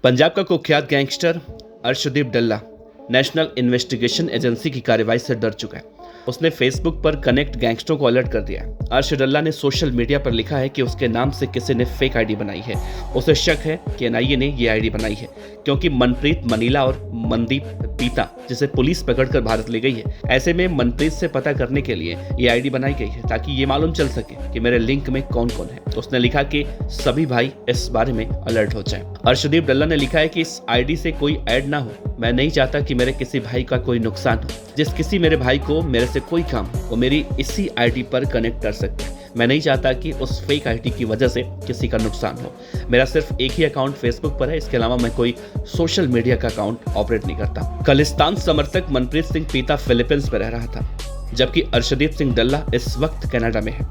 पंजाब का कुख्यात गैंगस्टर अर्शदीप डल्ला national investigation agency की कार्रवाई से डर चुका है। उसने फेसबुक पर कनेक्ट गैंगस्टरों को अलर्ट कर दिया है। अर्श डल्ला ने सोशल मीडिया पर लिखा है कि उसके नाम से किसी ने फेक आईडी बनाई है। उसे शक है कि एनआईए ने ये आईडी बनाई है क्योंकि मनप्रीत मनीला और मनदीप पीता जिसे पुलिस पकड़कर भारत ले गई है। ऐसे में मनप्रीत से पता करने के लिए ये आईडी बनाई गई है ताकि ये मालूम चल सके कि मेरे लिंक में कौन कौन है। तो उसने लिखा कि सभी भाई इस बारे में अलर्ट हो जाएं। अर्शदीप डल्ला ने लिखा है कि इस आईडी से कोई ऐड ना हो। मैं नहीं चाहता कि मेरे किसी भाई का कोई नुकसान हो। जिस किसी मेरे भाई को मेरे से कोई काम वो मेरी इसी आईडी पर कनेक्ट कर सकते हैं। मैं नहीं चाहता कि उस फेक आईडी की वजह से किसी का नुकसान हो। मेरा सिर्फ एक ही अकाउंट फेसबुक पर है, इसके अलावा मैं कोई सोशल मीडिया का अकाउंट ऑपरेट नहीं करता। खालिस्तान समर्थक मनप्रीत सिंह पीता फिलीपींस में रह रहा था, जबकि अर्शदीप सिंह डल्ला इस वक्त कनाडा में है।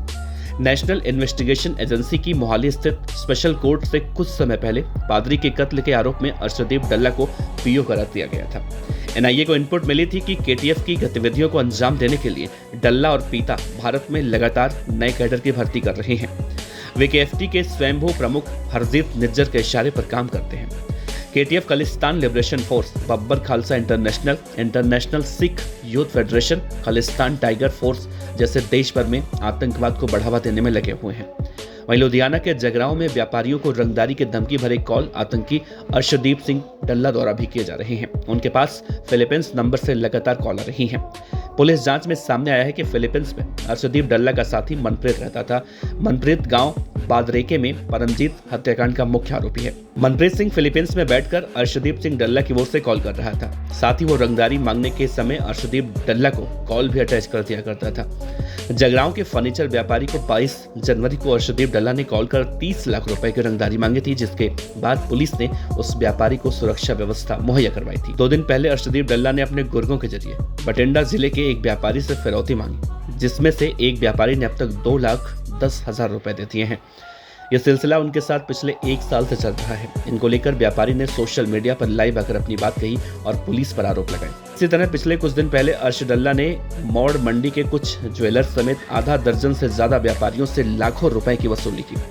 नेशनल इन्वेस्टिगेशन एजेंसी की मोहाली स्थित स्पेशल कोर्ट से कुछ समय पहले पादरी के कत्ल के आरोप में अर्शदीप डल्ला को पीओ करार दिया गया था। एनआईए को इनपुट मिली थी कि केटीएफ की गतिविधियों को अंजाम देने के लिए डल्ला और पीता भारत में लगातार नए कैडर की भर्ती कर रहे हैं। वे केएफटी के स्वयंभू प्रमुख हरदीप निज्जर के इशारे पर काम करते हैं। KTF Khalistan liberation force, Babbar Khalsa international Sikh youth federation, Khalistan tiger force जैसे देश भर में आतंकवाद को बढ़ावा देने में लगे हुए हैं। वहीं लुधियाना के जगरांव में व्यापारियों को रंगदारी के धमकी भरे कॉल आतंकी अर्शदीप सिंह डल्ला द्वारा भी किए जा रहे हैं। उनके पास फिलीपींस नंबर से लगातार कॉल आ रही हैं। पुलिस जांच में सामने आया है कि फिलीपींस में अर्शदीप डल्ला का साथी मनप्रीत रहता था। मनप्रीत गांव बादरेके में परमजीत हत्याकांड का मुख्य आरोपी है। मनप्रीत सिंह फिलीपींस में बैठकर अर्शदीप सिंह डल्ला की ओर से कॉल कर रहा था। साथ ही वो रंगदारी मांगने के समय अर्शदीप डल्ला को कॉल भी अटैच कर दिया करता था। जगरांव के फर्नीचर व्यापारी को 22 जनवरी को अर्शदीप डल्ला ने कॉल कर 30 लाख रुपए की रंगदारी मांगी थी, जिसके बाद पुलिस ने उस व्यापारी को सुरक्षा व्यवस्था मुहैया करवाई थी। 2 दिन पहले अर्शदीप डल्ला ने अपने गुर्गों के जरिए बठिंडा जिले के एक व्यापारी से फिरौती मांगी, जिसमें से एक व्यापारी ने अब तक 2,10,000 रुपए दे दिए हैं। यह सिलसिला उनके साथ पिछले 1 साल से चल रहा है। इनको लेकर व्यापारी ने सोशल मीडिया पर लाइव आकर अपनी बात कही और पुलिस पर आरोप लगाए। इसी तरह पिछले कुछ दिन पहले अर्श डल्ला ने मौड़ मंडी के कुछ ज्वेलर्स समेत आधा दर्जन से ज्यादा व्यापारियों से लाखों रुपए की वसूली की।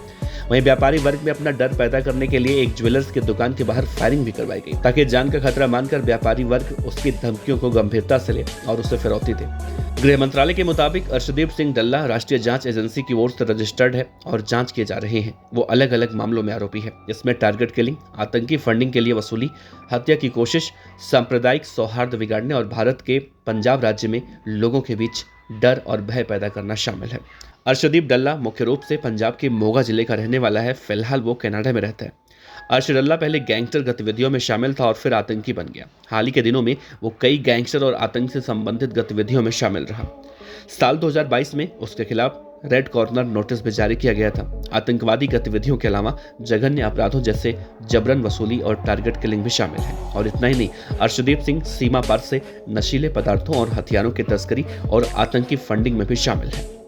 वहीं व्यापारी वर्ग में अपना डर पैदा करने के लिए एक ज्वेलर्स की दुकान के बाहर फायरिंग भी करवाई गई, ताकि जान का खतरा मानकर व्यापारी वर्ग उसकी धमकियों को गंभीरता से ले और उसे फिरौती दे। गृह मंत्रालय के मुताबिक अर्शदीप सिंह डल्ला राष्ट्रीय जांच एजेंसी की ओर से रजिस्टर्ड है और जांच किए जा रहे हैं। वो अलग अलग मामलों में आरोपी है, जिसमें टारगेट किलिंग, आतंकी फंडिंग के लिए वसूली, हत्या की कोशिश, सांप्रदायिक सौहार्द बिगाड़ने और भारत के पंजाब राज्य में लोगों के बीच डर और भय पैदा करना शामिल है। अर्शदीप डल्ला मुख्य रूप से पंजाब के मोगा जिले का रहने वाला है। फिलहाल वो कनाडा में रहता है। अर्श डल्ला पहले गैंगस्टर गतिविधियों में शामिल था और फिर आतंकी बन गया। हाल ही के दिनों में वो कई गैंगस्टर और आतंक से संबंधित गतिविधियों में शामिल रहा। साल 2022 में उसके खिलाफ रेड कॉर्नर नोटिस भी जारी किया गया था। आतंकवादी गतिविधियों के अलावा जघन्य अपराधों जैसे जबरन वसूली और टारगेट किलिंग भी शामिल है। और इतना ही नहीं, अर्शदीप सिंह सीमा पार से नशीले पदार्थों और हथियारों की तस्करी और आतंकी फंडिंग में भी शामिल है।